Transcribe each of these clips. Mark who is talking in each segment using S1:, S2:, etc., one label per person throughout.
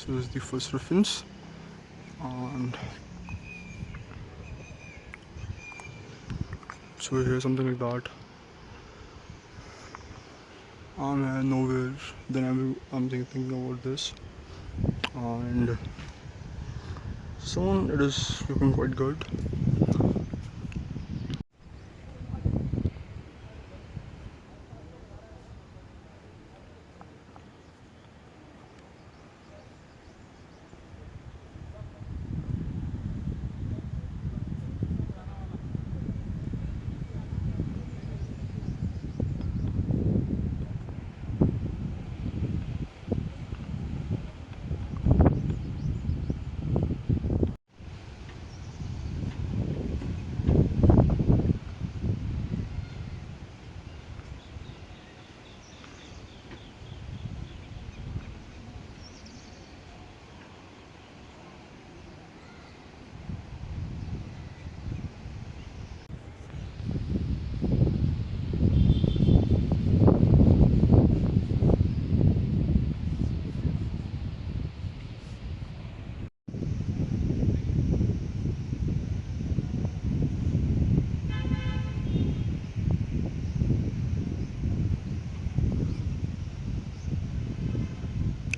S1: this is the first reference, and so here something like that. I'm nowhere. Then I'm thinking about this, and soon it is looking quite good.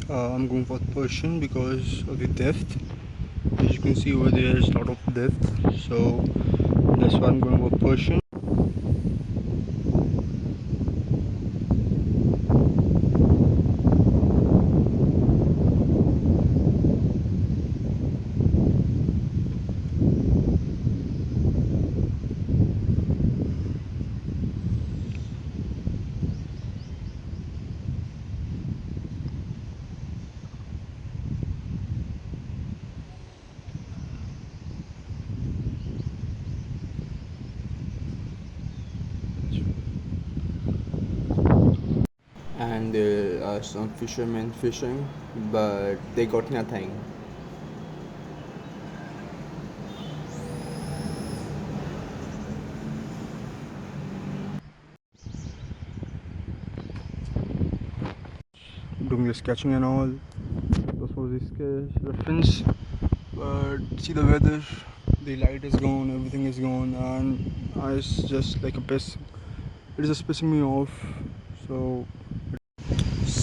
S1: I'm going for Persian because of the depth. As you can see over there is a lot of depth, so that's why I'm going for Persian.
S2: And there are some fishermen fishing, but they got nothing.
S1: Doing the sketching and all. This was the sketch reference. But see the weather, the light is gone, everything is gone, and it's just like a piss. It is just pissing me off.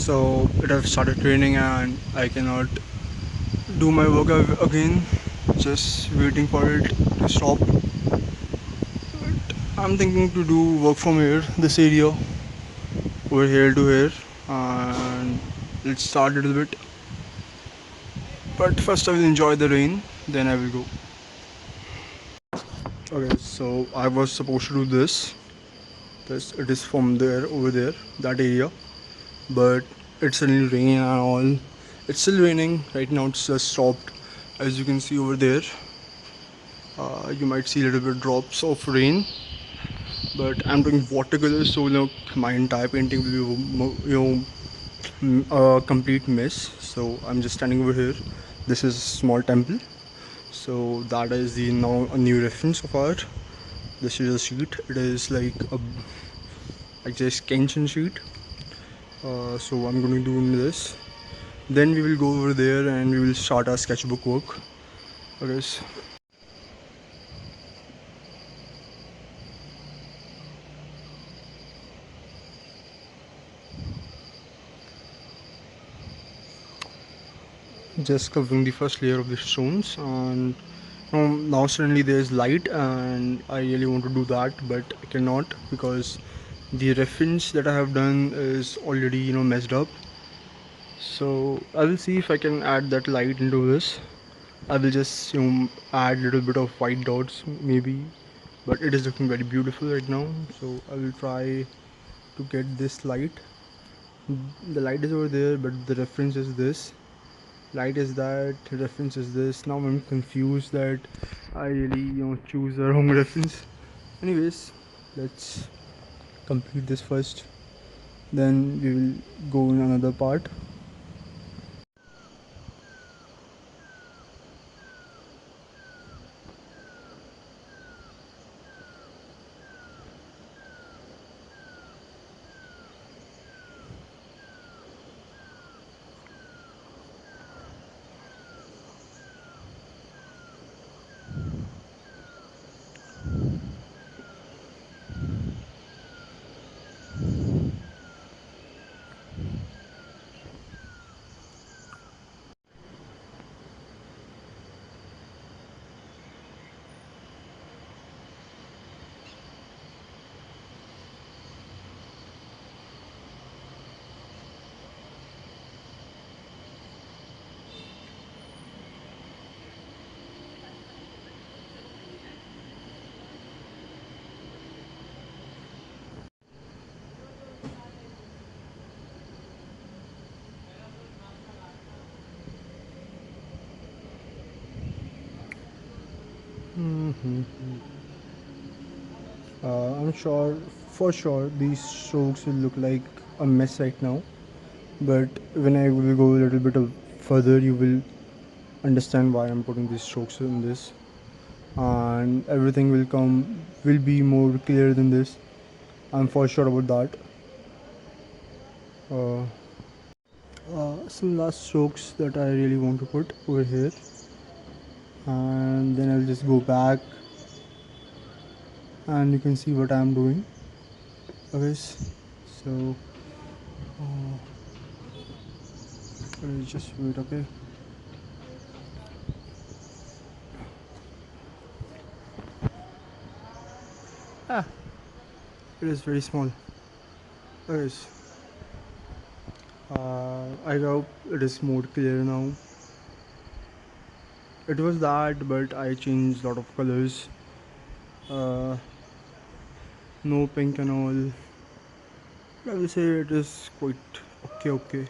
S1: So, it has started raining, and I cannot do my work again. Just waiting for it to stop. I'm thinking to do work from here, this area, over here to here, and let's start a little bit. But first, I will enjoy the rain, then I will go. Okay, so I was supposed to do this. It is from there over there, that area, but it's suddenly rain and all. It's still raining right now. It's just stopped. As you can see over there, you might see a little bit drops of rain. But I'm doing watercolors, so my entire painting will be a complete mess. So I'm just standing over here. This is a small temple. So that is the now a new reference of art. This is a sheet. It is like a just Kenshin sheet. So I'm going to do this. Then we will go over there and we will start our sketchbook work. Okay. Just covering the first layer of the stones, and now suddenly there's light, and I really want to do that, but I cannot because the reference that I have done is already messed up. So I will see if I can add that light into this. I will just add a little bit of white dots maybe, but it is looking very beautiful right now. So I will try to get this light. The light is over there, but the reference is this. Light is that, reference is this. Now I'm confused that I really choose the wrong reference. Anyways, let's complete this first. Then we will go in another part. Hmm. I'm sure, for sure, these strokes will look like a mess right now. But when I will go a little bit of further, you will understand why I'm putting these strokes in this, and everything will be more clear than this. I'm for sure about that. Uh, some last strokes that I really want to put over here, and then I'll just go back, and you can see what I'm doing. Okay, so let's just wait. Okay. Ah, it is very small. Okay. I hope it is more clear now. It was that, but I changed a lot of colors. Uh, no pink and all. I will say it is quite okay. Okay.